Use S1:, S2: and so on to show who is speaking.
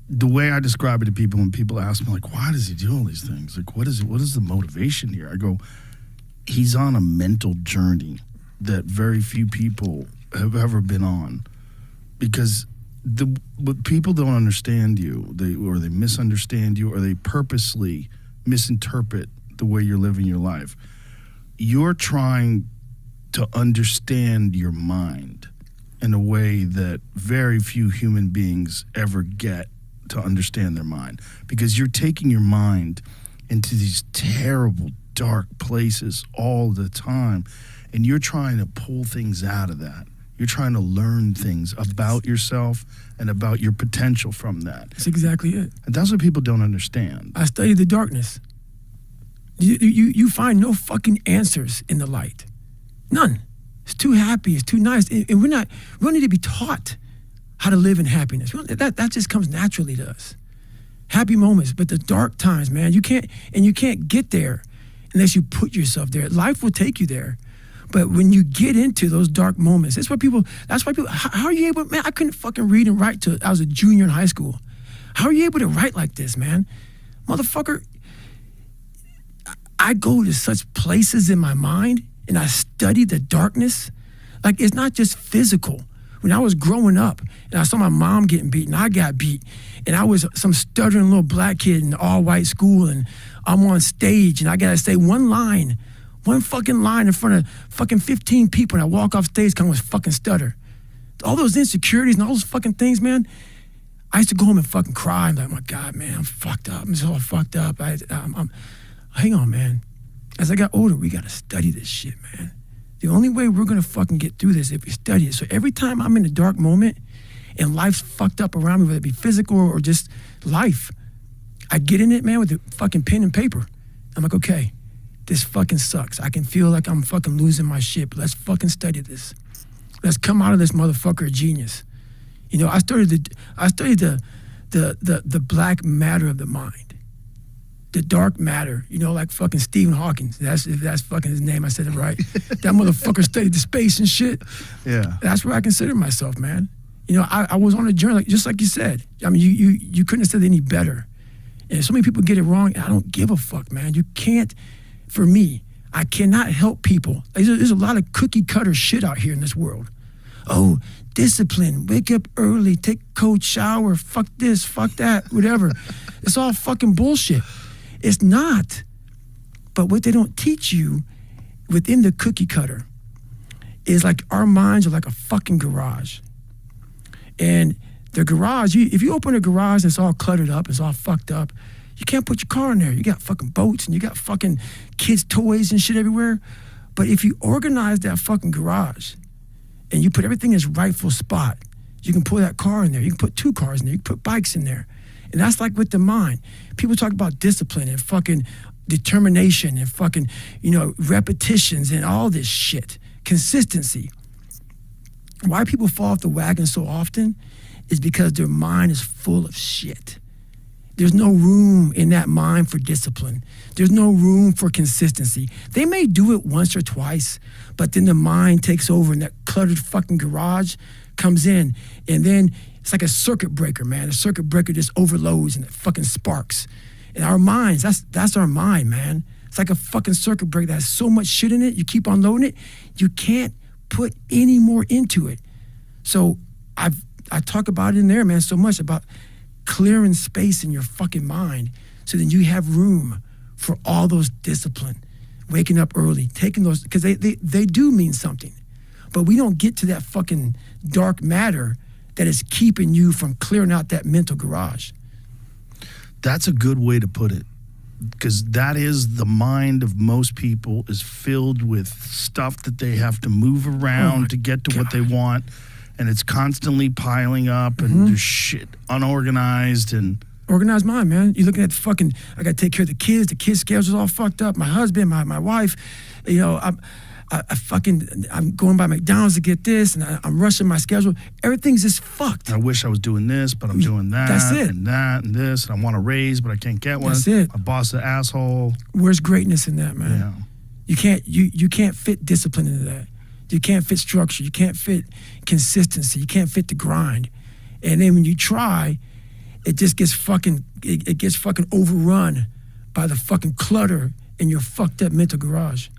S1: the way I describe it to people when people ask me, like, why does he do all these things? Like, what is it? What is the motivation here? I go, he's on a mental journey that very few people have ever been on, because what people don't understand you, they misunderstand you, or they purposely misinterpret the way you're living your life. You're trying to understand your mind in a way that very few human beings ever get to understand their mind, because you're taking your mind into these terrible, dark places all the time, and you're trying to pull things out of that. You're trying to learn things about yourself and about your potential from that.
S2: That's exactly it.
S1: And that's what people don't understand.
S2: I study the darkness. You find no fucking answers in the light. None. It's too happy. It's too nice. And we don't need to be taught how to live in happiness. That just comes naturally to us. Happy moments, but the dark times, man, you can't get there unless you put yourself there. Life will take you there. But when you get into those dark moments, that's why people, how are you able, man, I couldn't fucking read and write till I was a junior in high school. How are you able to write like this, man? Motherfucker, I go to such places in my mind and I study the darkness. Like, it's not just physical. When I was growing up and I saw my mom getting beat and I got beat, and I was some stuttering little black kid in an all-white school, and I'm on stage and I gotta say one fucking line in front of fucking 15 people, and I walk off stage kind of fucking stutter. All those insecurities and all those fucking things, man, I used to go home and fucking cry. I'm like, oh my God, man, I'm fucked up. I'm so fucked up. Hang on, man. As I got older, we gotta study this shit, man. The only way we're gonna fucking get through this is if we study it. So every time I'm in a dark moment and life's fucked up around me, whether it be physical or just life, I get in it, man, with a fucking pen and paper. I'm like, okay, this fucking sucks. I can feel like I'm fucking losing my shit, but let's fucking study this. Let's come out of this motherfucker a genius. You know, I studied the black matter of the mind. The dark matter, you know, like fucking Stephen Hawking. That's fucking his name. I said it right. That motherfucker studied the space and shit.
S1: Yeah.
S2: That's where I consider myself, man. You know, I was on a journey, just like you said. I mean, you couldn't have said it any better. And so many people get it wrong, and I don't give a fuck, man. You can't, for me, I cannot help people. There's a lot of cookie cutter shit out here in this world. Oh, discipline, wake up early, take a cold shower, fuck this, fuck that, whatever. It's all fucking bullshit. It's not. But what they don't teach you within the cookie cutter is like our minds are like a fucking garage. And the garage, if you open a garage and it's all cluttered up, it's all fucked up, you can't put your car in there. You got fucking boats and you got fucking kids' toys and shit everywhere. But if you organize that fucking garage and you put everything in its rightful spot, you can pull that car in there. You can put 2 cars in there. You can put bikes in there. And that's like with the mind. People talk about discipline and fucking determination and fucking, you know, repetitions and all this shit. Consistency. Why people fall off the wagon so often is because their mind is full of shit. There's no room in that mind for discipline. There's no room for consistency. They may do it once or twice, but then the mind takes over and that cluttered fucking garage comes in, and then it's like a circuit breaker, man. A circuit breaker just overloads and it fucking sparks. And our minds, that's our mind, man. It's like a fucking circuit breaker that has so much shit in it, you keep on loading it, you can't put any more into it. So I talk about it in there, man, so much about clearing space in your fucking mind so then you have room for all those discipline, waking up early, taking those, because they do mean something. But we don't get to that fucking dark matter that is keeping you from clearing out that mental garage.
S1: That's a good way to put it, because that is the mind of most people, is filled with stuff that they have to move around to get to what they want, and it's constantly piling up, and there's shit unorganized. And
S2: organized mind, man. You're looking at fucking, I gotta take care of the kids' schedule's all fucked up, my husband, my wife, you know, I'm going by McDonald's to get this, and I'm rushing my schedule. Everything's just fucked.
S1: I wish I was doing this, but I'm doing that.
S2: That's it.
S1: And that and this, and I want a raise, but I can't get one.
S2: That's it.
S1: My boss is an asshole.
S2: Where's greatness in that, man?
S1: Yeah.
S2: You can't fit discipline into that. You can't fit structure. You can't fit consistency. You can't fit the grind. And then when you try, it just gets fucking it gets fucking overrun by the fucking clutter in your fucked up mental garage.